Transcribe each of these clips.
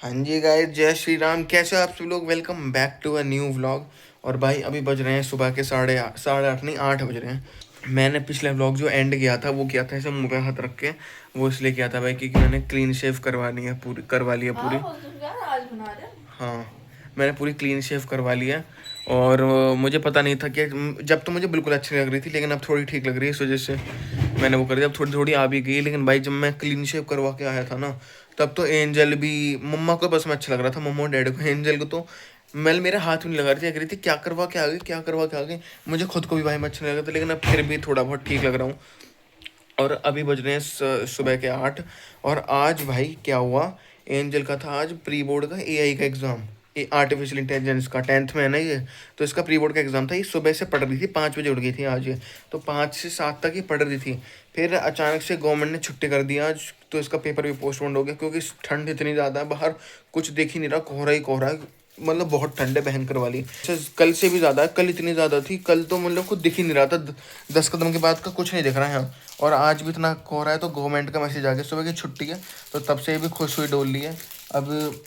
हाँ जी गाइस, जय श्री राम। कैसे हो आप सब लोग? Welcome back to a new vlog. और भाई अभी बज रहे हैं सुबह के साढ़े आठ नहीं 8 बज रहे हैं। मैंने पिछले व्लॉग जो एंड किया था वो किया था ऐसे मुंह पे हाथ रख के। वो इसलिए किया था भाई क्योंकि मैंने क्लीन शेव करवानी है, पूरी करवा लिया हाँ पूरी। वो तुम यार आज बना रहे हो। हाँ, मैंने पूरी क्लीन शेव करवा लिया। और मुझे पता नहीं था कि जब तो मुझे बिल्कुल अच्छी लग रही थी, लेकिन अब थोड़ी ठीक लग रही है, इस वजह से मैंने वो कर दिया। अब थोड़ी थोड़ी आ भी गई, लेकिन भाई जब मैं क्लीन शेव करवा के आया था ना, तब तो एंजल भी, मम्मा को बस में अच्छा लग रहा था, मम्मा और डैडी को। एंजल को तो मैं मेरे हाथ में नहीं लगा रही थी, कह रही थी क्या करवा के आ गई, क्या करवा के आ गई। मुझे खुद को भी भाई में अच्छा नहीं लगा था, लेकिन अब फिर भी थोड़ा बहुत ठीक लग रहा हूँ। और अभी बज रहे हैं सुबह के 8। और आज भाई क्या हुआ, एंजल का था आज प्री बोर्ड का एआई का एग्ज़ाम। ये आर्टिफिशियल इंटेलिजेंस का 10th में है ना ये। तो इसका प्री बोर्ड का एग्ज़ाम था। ये सुबह से पढ़ रही थी, 5 बजे उठ गई थी आज ये। तो 5 से 7 तक ये पढ़ रही थी। फिर अचानक से गवर्नमेंट ने छुट्टी कर दिया आज, तो इसका पेपर भी पोस्टपोन हो गया क्योंकि ठंड इतनी ज़्यादा है बाहर, कुछ देख ही नहीं रहा, कोहरा ही कोहरा है। मतलब बहुत ठंड है भयंकर वाली। अच्छा, कल से भी ज़्यादा है, कल इतनी ज़्यादा थी, कल तो मतलब कुछ दिख ही नहीं रहा था। 10 कदम के बाद का कुछ नहीं दिख रहा है यहाँ। और आज भी इतना कोहरा है, तो गवर्नमेंट का मैसेज आ गया सुबह की छुट्टी है। तो तब से भी खुश हुई डोल ली है। अब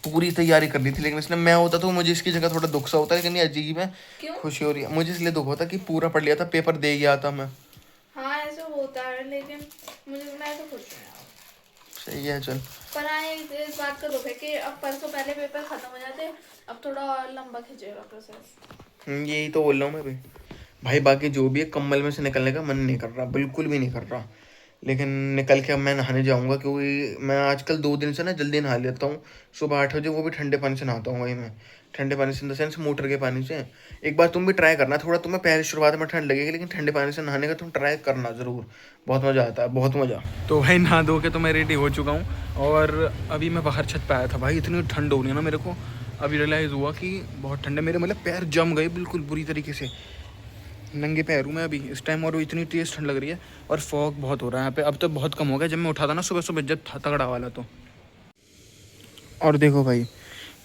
पूरी तैयारी कर ली थी, लेकिन इसने मैं होता तो मुझे इसकी जगह थोड़ा दुख सा होता है, लेकिन ये अजीब है। क्यों? खुशी हो रही है मुझे, इसलिए दुख होता कि पूरा पढ़ लिया था, पेपर दे गया था मैं। हाँ ऐसा होता है, लेकिन मैं तो खुश हूँ यार। सही है, चल। पर हाँ इस बात का दुख है कि अब परसों पहले पेपर खत्म हो जाते, अब थोड़ा और लंबा खींचेगा प्रोसेस। यही तो बोल रहा हूँ मैं भी। भाई बाकी जो भी है, कम्बल में से निकलने का मन नहीं कर रहा, बिल्कुल भी नहीं कर रहा। लेकिन निकल के अब मैं नहाने जाऊंगा, क्योंकि मैं आजकल 2 दिन से ना जल्दी नहा लेता हूँ। सुबह 8 बजे, वो भी ठंडे पानी से नहाता हूँ भाई मैं। ठंडे पानी से इन द सेंस मोटर के पानी से। एक बार तुम भी ट्राई करना, थोड़ा तुम्हें पहले शुरुआत में ठंड लगेगी, लेकिन ठंडे पानी से नहाने का तुम ट्राई करना ज़रूर। बहुत मज़ा आता है, बहुत मज़ा। तो भाई नहा धो के तो मैं रेडी हो चुका हूँ। और अभी मैं बाहर छत पे आया था भाई, इतनी ठंड हो रही है ना मेरे को। अभी रियलाइज़ हुआ कि बहुत ठंड है, मेरे मतलब पैर जम गए बिल्कुल बुरी तरीके से। नंगे पैर हूँ मैं अभी इस टाइम, और इतनी तेज़ ठंड लग रही है। और फॉग बहुत हो रहा है यहाँ पे। अब तो बहुत कम हो गया, जब मैं उठा था ना सुबह सुबह, जब था तगड़ा वाला तो। और देखो भाई,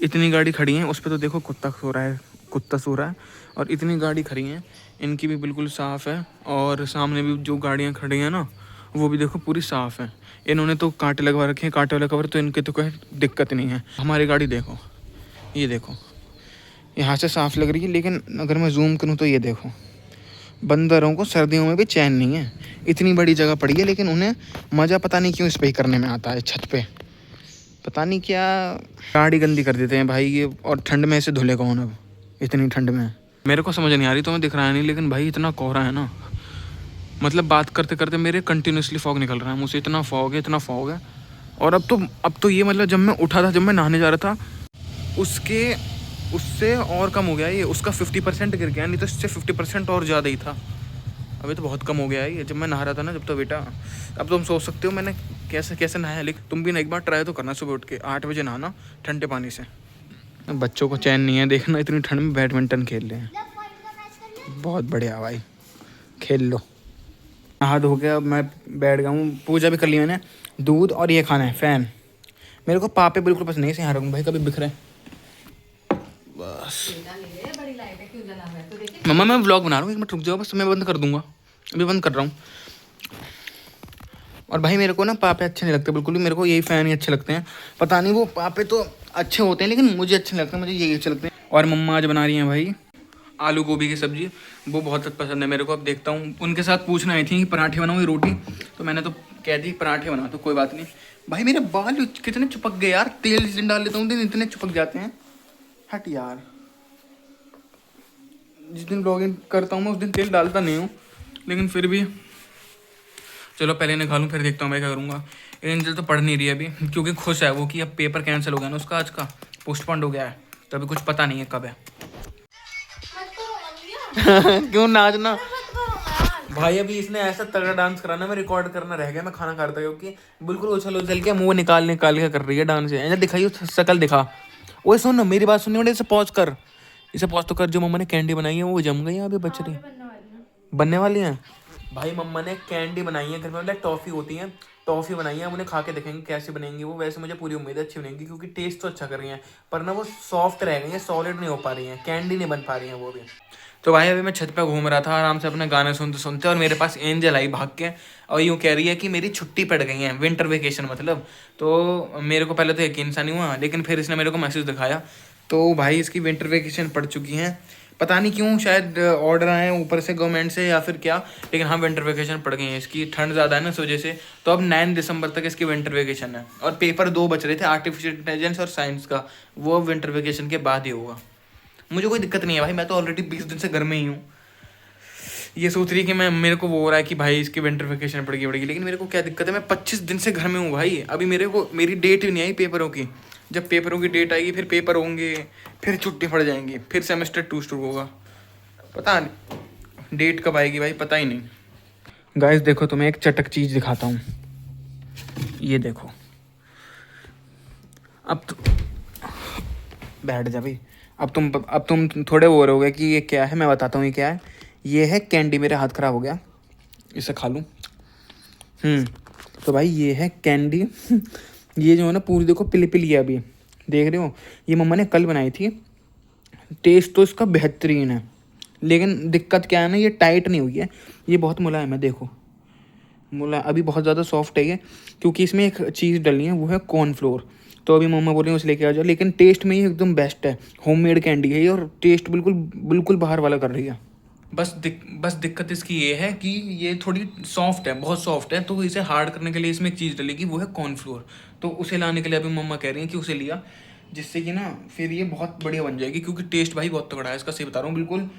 इतनी गाड़ी खड़ी है, उस पर तो देखो कुत्ता सो रहा है, कुत्ता सो रहा है। और इतनी गाड़ी खड़ी हैं, इनकी भी बिल्कुल साफ़ है। और सामने भी जो गाड़ियाँ खड़ी हैं ना, वो भी देखो पूरी साफ़ है। इन्होंने तो कांटे लगवा रखे हैं, कांटे वाला कवर, तो इनके तो कोई दिक्कत नहीं है। हमारी गाड़ी देखो, ये देखो, यहाँ से साफ़ लग रही है, लेकिन अगर मैं जूम करूँ तो ये देखो, बंदरों को सर्दियों में भी चैन नहीं है। इतनी बड़ी जगह पड़ी है, लेकिन उन्हें मज़ा पता नहीं क्यों इस पे ही करने में आता है, छत पे। पता नहीं क्या, गाड़ी गंदी कर देते हैं भाई ये। और ठंड में ऐसे धुले कौन अब, इतनी ठंड में? मेरे को समझ नहीं आ रही, तुम्हें दिख रहा है नहीं, लेकिन भाई इतना कोहरा है ना। मतलब बात करते करते मेरे कंटिन्यूसली फॉग निकल रहा है मुझसे, इतना फॉग है, इतना फॉग है। और अब तो ये मतलब जब मैं उठा था, जब मैं नहाने जा रहा था, उसके उससे और कम हो गया ये। उसका 50% गिर गया, नहीं तो इससे 50% और ज़्यादा ही था। अभी तो बहुत कम हो गया है ये, जब मैं नहा रहा था ना, जब तो बेटा। अब तुम सोच सकते हो मैंने कैसे कैसे नहाया, लेकिन तुम भी ना एक बार ट्राई तो करना, सुबह उठ के 8 बजे नहाना ठंडे पानी से। बच्चों को चैन नहीं है, देखना इतनी ठंड में बैडमिंटन खेल रहे हैं। बहुत बढ़िया भाई, खेल लो। नहा धो के अब मैं बैठ गया हूँ, पूजा भी कर ली मैंने। दूध और ये खाना है फ़ैन। मेरे को पापे बिल्कुल पसंद नहीं है, यहाँ रखूँ भाई, कभी बिखरे। बस मम्मा मैं व्लॉग बना रहा हूँ, एक मिनट रुक जाओ बस, मैं बंद कर दूंगा, अभी बंद कर रहा हूँ। और भाई मेरे को ना पापे अच्छे नहीं लगते बिल्कुल भी, मेरे को यही फ़ैन ही अच्छे लगते हैं। पता नहीं, वो पापे तो अच्छे होते हैं, लेकिन मुझे अच्छे नहीं लगते, मुझे यही अच्छे लगते हैं। और मम्मा आज बना रही हैं भाई आलू गोभी की सब्ज़ी, वो बहुत पसंद है मेरे को। अब देखता हूँ, उनके साथ पूछना आई थी कि पराठे बनाऊँ या रोटी, तो मैंने तो कह दी पराठे बना, तो कोई बात नहीं। भाई मेरे बाल कितने चिपक गए यार, तेल जिस दिन डाल लेता हूँ दिन इतने चिपक जाते हैं। हट यार, जिस दिन ब्लॉगिंग करता हूँ मैं उस दिन तेल डालता नहीं हूँ, लेकिन फिर भी चलो पहले निकालूँ फिर देखता हूँ मैं क्या करूँगा। एंजल तो पढ़ नहीं रही है अभी, क्योंकि खुश है वो कि अब पेपर कैंसिल हो गया ना उसका, आज का पोस्टपोन्ड हो गया है, तो अभी कुछ पता नहीं है कब है। क्यों नाचना भाई? अभी इसने ऐसा तगड़ा डांस कराना, मैं रिकॉर्ड करना रह गया, मैं खाना खा रहा था, क्योंकि बिल्कुल उछल उछल के मुंह निकाल निकाल के कर रही है डांस। एंजल दिखाइए शकल दिखा। ओए सुन, मेरी बात सुनने वाले, इसे पॉज कर, इसे पॉज तो कर। जो मम्मा ने कैंडी बनाई है वो जम गई है, अभी बच रही बनने वाली है। भाई मम्मा ने कैंडी बनाई है घर में, मतलब टॉफ़ी होती है, टॉफ़ी बनाई है, हम उन्हें खा के देखेंगे कैसे बनेंगी वो। वैसे मुझे पूरी उम्मीद है अच्छी बनेंगी, क्योंकि टेस्ट तो अच्छा कर रही हैं, पर ना वो सॉफ्ट रह गई हैं, सॉलिड नहीं हो पा रही हैं, कैंडी नहीं बन पा रही हैं वो भी। तो भाई अभी मैं छत पे घूम रहा था आराम से अपना गाना सुनते सुनते, और मेरे पास एंजल आई भाग के, और यूँ कह रही है कि मेरी छुट्टी पड़ गई है, विंटर वेकेशन मतलब। तो मेरे को पहले तो यकीन सा नहीं हुआ, लेकिन फिर इसने मेरे को मैसेज दिखाया। तो भाई इसकी विंटर वेकेशन पड़ चुकी हैं, पता नहीं क्यों, शायद ऑर्डर आए हैं ऊपर से गवर्नमेंट से या फिर क्या, लेकिन हाँ विंटर वेकेशन पड़ गई है इसकी। ठंड ज़्यादा है ना इस वजह से। तो अब 9 दिसंबर तक इसकी विंटर वेकेशन है, और पेपर 2 बच रहे थे, आर्टिफिशियल इंटेलिजेंस और साइंस का, वो विंटर वेकेशन के बाद ही होगा। मुझे कोई दिक्कत नहीं है भाई, मैं तो ऑलरेडी 20 दिन से घर में ही हूँ। ये सोच रही है कि मैं, मेरे को वो हो रहा है कि भाई इसकी विंटर वेकेशन पड़ेगी, लेकिन मेरे को क्या दिक्कत है, मैं 25 दिन से घर में हूँ भाई। अभी मेरी डेट भी नहीं आई पेपरों की। जब पेपरों की डेट आएगी फिर पेपर होंगे, फिर छुट्टी पड़ जाएंगी, फिर सेमेस्टर 2 शुरू होगा। पता नहीं डेट कब आएगी भाई, पता ही नहीं। गाइस देखो, तुम्हें एक चटक चीज़ दिखाता हूँ, ये देखो। अब तो बैठ जा भाई। अब तुम थोड़े वो रहोगे कि ये क्या है, मैं बताता हूँ ये क्या है। ये है कैंडी, मेरे हाथ ख़राब हो गया, इसे खा लूँ। तो भाई ये है कैंडी। ये जो है ना पूरी देखो पिली पिली है अभी, देख रहे हो। ये मम्मा ने कल बनाई थी। टेस्ट तो इसका बेहतरीन है, लेकिन दिक्कत क्या है ना, ये टाइट नहीं हुई है, ये बहुत मुलायम है। देखो अभी बहुत ज़्यादा सॉफ्ट है ये, क्योंकि इसमें एक चीज़ डली है, वो है कॉर्नफ्लोर। तो अभी मम्मा बोल रही है उसे लेके आ जाओ, लेकिन टेस्ट में ये एकदम बेस्ट है। होममेड कैंडी है ये, और टेस्ट बिल्कुल बिल्कुल बाहर वाला कर रही है। बस दिक्कत इसकी ये है कि ये थोड़ी सॉफ्ट है, बहुत सॉफ्ट है। तो इसे हार्ड करने के लिए इसमें एक चीज़ डलेगी, वो है कॉर्नफ्लोर। तो उसे लाने के लिए अभी मम्मा कह रही हैं कि उसे लिया, जिससे कि ना फिर ये बहुत बढ़िया बन जाएगी। क्योंकि टेस्ट भाई बहुत तगड़ा है इसका, सही बता रहा हूँ। बिल्कुल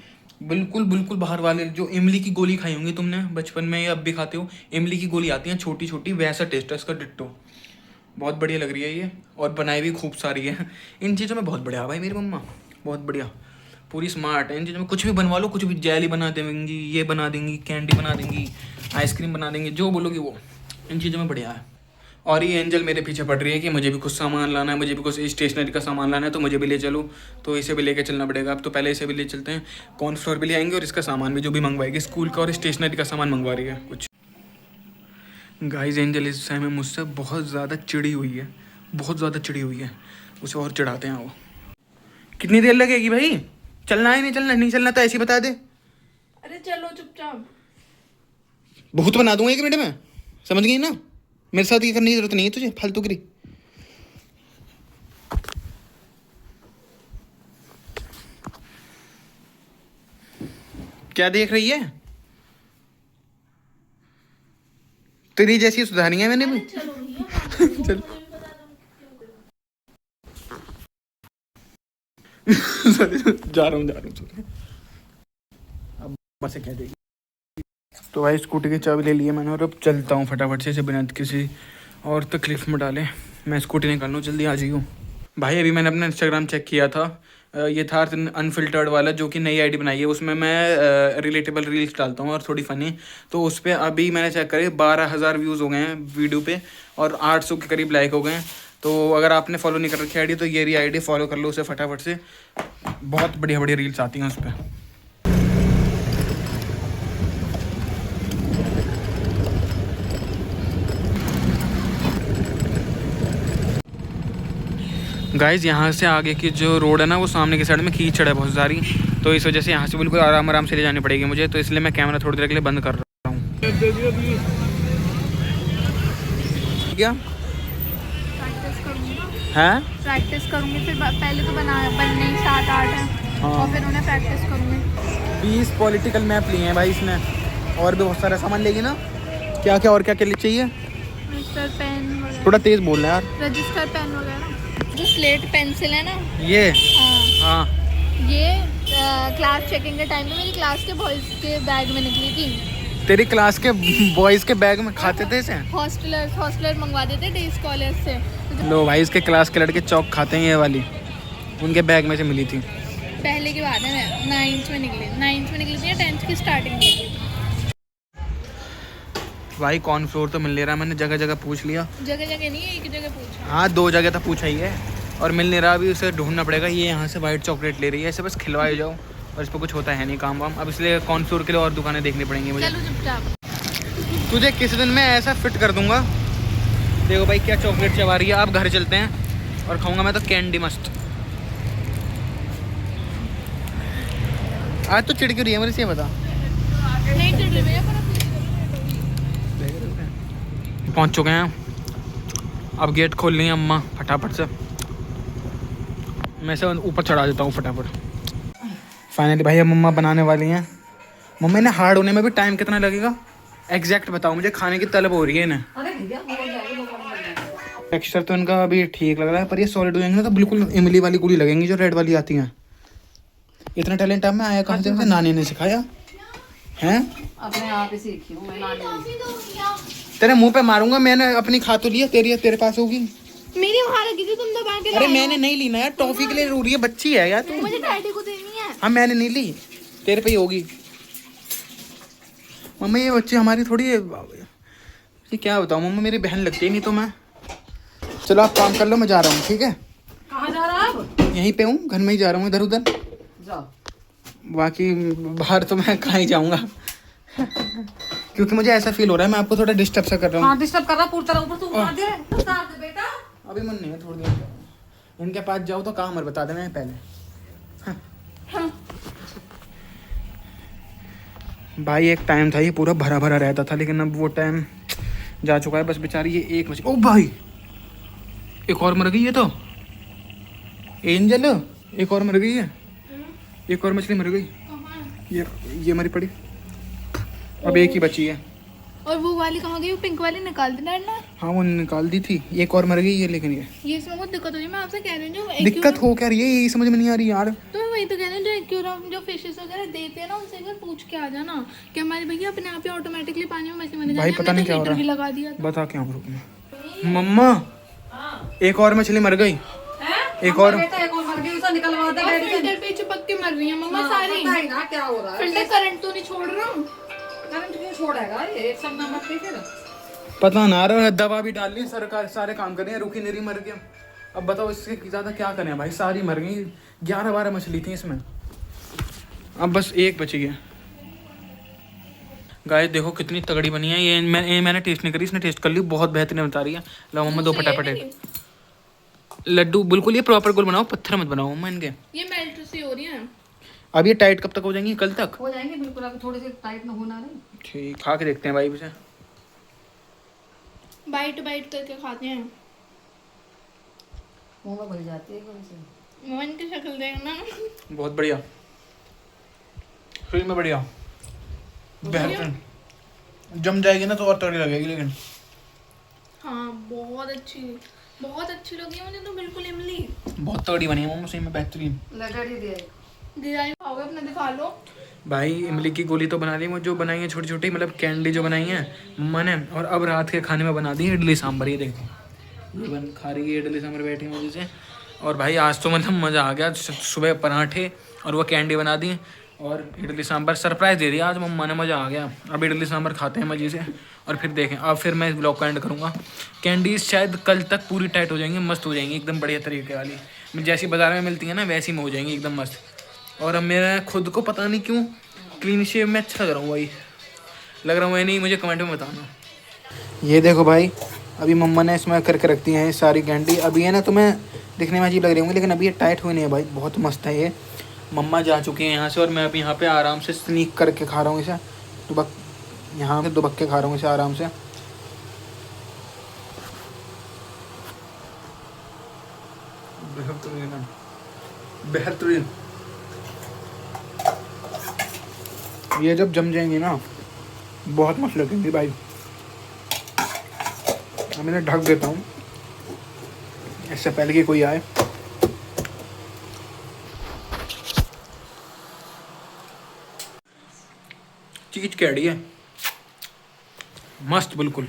बिल्कुल बिल्कुल बाहर वाले, जो इमली की गोली खाई होंगी तुमने बचपन में या अब भी खाते हो, इमली की गोली आती है छोटी छोटी, वैसा टेस्ट है इसका, डिट्टो। बहुत बढ़िया लग रही है ये, और बनाई भी खूब सारी है। इन चीज़ों में बहुत बढ़िया है भाई मेरी मम्मा, बहुत बढ़िया, पूरी स्मार्ट है इन चीज़ों में। कुछ भी बनवा लो, कुछ भी, जेली बना देंगी, ये बना देंगी, कैंडी बना देंगी, आइसक्रीम बना देंगी, जो बोलोगी वो, इन चीज़ों में बढ़िया है। और ये एंजल मेरे पीछे पड़ रही है कि मुझे भी कुछ सामान लाना है, मुझे भी कुछ स्टेशनरी का सामान लाना है, तो मुझे भी ले चलो। तो इसे भी लेके चलना पड़ेगा अब। तो पहले इसे भी ले चलते हैं, कॉर्नफ्लोर भी ले आएंगे, और इसका सामान भी जो भी मंगवाएगी, स्कूल का और स्टेशनरी का सामान मंगवा रही है कुछ। गाइस एंजल इस समय मुझसे बहुत ज़्यादा चिड़ी हुई है, बहुत ज़्यादा चिड़ी हुई है। उसे और चिढ़ाते हैं वो। कितनी देर लगेगी भाई? चलना है नहीं चलना तो ऐसे ही बता दे। अरे चलो चुपचाप। बहुत बना दूंगा 1 मिनट में, समझ गई ना? मेरे साथ ये करने की जरूरत नहीं है तुझे, फालतूगिरी। क्या देख रही है? तेरी जैसी सुधारी है मैंने भी। चलो भैया, चल जा रहा हूँ अब बस कह देगी। तो भाई स्कूटी की चाबी ले ली है मैंने, और अब चलता हूँ फटाफट से, बिना किसी और तकलीफ में डाले मैं स्कूटी निकाल लूँ, जल्दी आ जाइयो। भाई अभी मैंने अपना इंस्टाग्राम चेक किया था, ये था अनफिल्टर्ड वाला, जो कि नई आईडी बनाई है। उसमें मैं रिलेटेबल रील्स डालता हूँ और थोड़ी फ़नी। तो उस पर अभी मैंने चेक करे 12,000 व्यूज़ हो गए हैं वीडियो पे, और 800 के करीब लाइक हो गए हैं। तो अगर आपने फॉलो नहीं कर रखी आईडी, तो ये रही आईडी, फॉलो कर लो उसे फटाफट से। बहुत बढ़िया बढ़िया रील्स आती हैं उस पर। गाइज़ यहाँ से आगे की जो रोड है ना, वो सामने की साइड में कीचड़ है बहुत सारी, तो इस वजह से यहाँ से बिल्कुल आराम आराम से ले जानी पड़ेगी मुझे। तो इसलिए मैं कैमरा थोड़ी देर के लिए बंद कर रहा हूँ। क्या है? प्रैक्टिस करूंगी, फिर पहले तो बनने ही 7-8 है। हाँ। और फिर उन्हें प्रैक्टिस करूंगी। 20 पॉलिटिकल मैप लिए हैं भाई इसने, और भी बहुत सारा सामान लेगी ना। क्या क्या और क्या क्या चाहिए? रजिस्टर पेन वगैरह। थोड़ा तेज़ बोलना यार। रजिस्टर पेन वगैरह, जो स्लेट पेंसिल है ना, ये हाँ, हाँ, ये क्लास चेकिंग के टाइम पे मेरी क्लास के बॉयज़ के बैग में निकली थी। तेरी क्लास के बॉयज़ के बैग में खाते थे इसे? हॉस्टलर मंगवा देते डे स्कॉलर से। लो भाई, इसके क्लास के लड़के चौक खाते हैं ये वाली, उनके बैग में से मिली थी। पहले की बात है, 9th में निकली थी या 10th की स्टार्टिंग में। भाई कॉर्नफ्लोर तो मिल नहीं रहा, मैंने जगह जगह पूछ लिया। जगह जगह नहीं है, एक जगह पूछा। हाँ 2 जगह तो पूछा ही है, और मिल नहीं रहा। अभी उसे ढूंढना पड़ेगा। ये यहाँ से वाइट चॉकलेट ले रही है, ऐसे बस खिलवाए जाओ, और इस पर कुछ होता है नहीं काम वाम। अब इसलिए कॉर्नफ्लोर के लिए और दुकानें देखनी पड़ेंगी मुझे। चलो चुपचाप। तुझे किसी दिन मैं ऐसा फिट कर दूंगा देखो भाई क्या चॉकलेट चबा रही है। आप घर चलते हैं और खाऊंगा मैं तो कैंडी मस्त। आज तो चिड़ क्यों रही है मेरे से, ये बता। नहीं चिढ़ रही भैया, पर पहुंच चुके हैं, अब गेट खोल रही है अम्मा फटाफट से। मैं से ऊपर चढ़ा देता हूँ फटाफट। फाइनली भाई अब मम्मा बनाने वाली हैं। मम्मी ने हार्ड होने में भी टाइम कितना लगेगा एग्जैक्ट बताओ मुझे, खाने की तलब हो रही है इन्हें। टेक्सचर तो इनका अभी ठीक लग रहा है, पर ये सॉलिड हो जाएंगे ना तो बिल्कुल इमली वाली गुड़ी लगेंगी जो रेड वाली आती हैं। इतना टैलेंट अब में आया कहाँ से? नानी ने सिखाया हैं? अपने आप ही सीखी हूँ मैं नानी से। तेरे मुंह पे मारूंगा। मैंने अपनी खा तो लिया, तेरे पास होगी। मेरी वहां रखी थी, तुम दबा के अरे मैंने नहीं ली ना यार, टॉफी के लिए रो रही है, बच्ची है यार तू। मुझे डैडी को देनी है। हाँ मैंने नहीं ली, तेरे पे ही होगी। मम्मी ये बच्ची हमारी थोड़ी, ये क्या बताऊँ मम्मी, मेरी बहन लगती है नहीं तो मैं। चलो आप काम कर लो, मैं जा रहा हूँ ठीक है। कहाँ जा रहा है अब? यहीं पे हूँ, घर में ही जा रहा हूँ इधर उधर। जाओ। बाकी बाहर तो मैं कहाँ ही जाऊँगा क्योंकि मुझे ऐसा फील हो रहा है मैं आपको थोड़ा डिस्टर्ब सा कर रहा हूँ। हाँ डिस्टर्ब कर रहा पूरी तरह ऊपर तू उतार दे। उतार दे बेटा। अभी मन नहीं है, थोड़ी देर इनके पास जाओ तो काम और बता देना है पहले। हाँ। भाई एक टाइम था ये पूरा भरा भरा रहता था, लेकिन अब वो टाइम जा चुका है। बस बेचारी ये एक बचे। ओ भाई एक और मर गई है तो एंजल, एक और मर गई है, एक और मछली मर गई। ये मरी पड़ी, अब एक ही बची है। और वो वाली कहाँ गई? वो पिंक वाली निकाल देना ना। हाँ वो निकाल दी थी, एक और मर गई है। लेकिन ये इसमें बहुत दिक्कत हो रही है। मैं आपसे कह रही हूँ दिक्कत हो क्या रही है यही समझ में नहीं आ रही यार। तो मैं वही तो कह रही हूँ, जो एक्वेरियम जो फिशेस वगैरह देते हैं ना, उनसे एक बार पूछ के आ जाना कि हमारे भैया अपने आप ही ऑटोमेटिकली पानी में मछली मर जाती है। भाई पता नहीं क्या हो रहा भी लगा दिया है, बता क्या मम्मा। एक और मछली मर गई, एक और। बेटा एक और मर गई, उसे निकलवा दे। और फिल्टर पे चिपक के मर रही है मम्मा सारी। पता ही ना क्या हो रहा है। फिल्टर करंट तो नहीं छोड़ रहा हूँ। करंट क्यों छोड़ेगा ये? एक सब नमक पे फिर पता ना रहा, दवा भी डाल ली, सरकार सारे काम कर रही है, रुकी नहीं मर गया। अब बताओ इससे ज्यादा क्या करें भाई, सारी मर गई। 11-12 मछली थी इसमें, अब बस एक बची है। गाइस देखो कितनी तगड़ी बनी है ये। मैंने टेस्ट नहीं करी, इसने टेस्ट कर ली, बहुत बेहतरीन बता रही है। लो मम्मा दो फटाफट लड्डू, बिल्कुल ये प्रॉपर गोल बनाओ, पत्थर मत बनाओ मम्मा इनके। ये मेल्ट सी हो रही है। अब ये टाइट कब तक हो जाएंगी? कल तक हो जाएंगे बिल्कुल। अभी थोड़े से टाइट ना होना नहीं। ठीक, खा के देखते हैं भाई इसे। बाइट बाइट करके खाते हैं, मुंह में घुल जाती है एकदम से। मोहन की शक्ल देखना। बहुत बढ़िया, फिर में बढ़िया, बेहतरीन। जम जाएगी ना तो और तगड़ी लगेगी। लेकिन हाँ बहुत अच्छी लगी मुझे तो, बिल्कुल इमली। बहुत तगड़ी बनी है मम्मा, सही में बेहतरीन। लगा दे डिजाइन खाओगे अपना, दिखा लो भाई इमली की गोली तो बना ली, वो जो बनाई है छोटी छोटी, मतलब कैंडी जो बनाई है मम्मा ने। और अब रात के खाने में बना दी इडली सांभर। ये देखो ये बन खा रही है इडली सांभर बैठी मुझे से। और भाई आज तो मतलब मज़ा आ गया। सुबह पराठे और वो कैंडी बना दी और इडली सांभर सरप्राइज़ दे दिया आज मम्मा ने, मज़ा आ गया। अब इडली सांभर खाते हैं मज़े से और फिर देखें। अब फिर मैं ब्लॉग का एंड करूँगा। कैंडीज शायद कल तक पूरी टाइट हो जाएंगी, मस्त हो जाएंगी एकदम बढ़िया तरीके वाली, जैसी बाज़ार में मिलती है ना वैसी में हो जाएंगी एकदम मस्त। और अब मेरा खुद को पता नहीं क्यों क्लीन शेव में अच्छा लग रहा हूँ भाई, लग रहा हूँ नहीं, मुझे कमेंट में बताना। ये देखो भाई अभी मम्मा ने इसमें करके रख दी है सारी कैंडी। अभी है ना तुम्हें दिखने में अजीब लग रही होंगी, लेकिन अभी ये टाइट हुई नहीं है भाई, बहुत मस्त है ये। मम्मा जा चुकी हैं यहाँ से और मैं अभी यहाँ पे आराम से स्नीक करके खा रहा हूँ इसे। दुबक यहाँ पे दुबक के खा रहा हूँ इसे आराम से। बेहतरीन। ये जब जम जाएंगी ना बहुत मस्त लगेंगी भाई। अब मैं ढक देता हूँ इससे पहले कि कोई आए। चीज कैडी है मस्त बिल्कुल।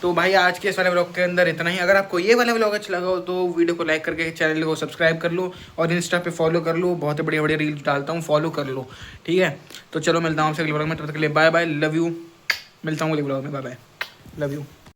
तो भाई आज के इस वाले व्लॉग के अंदर इतना ही। अगर आपको ये वाला व्लॉग अच्छा लगा हो तो वीडियो को लाइक करके चैनल को सब्सक्राइब कर लो और इंस्टा पे फॉलो कर लो, बहुत बढ़िया बढ़िया रील्स डालता हूँ, फॉलो कर लो ठीक है। तो चलो मिलता हूँ आपसे अगले व्लॉग में, तब तक के लिए बाय बाय, लव यू। मिलता हूँ अगले व्लॉग में, बाय बाय, लव यू।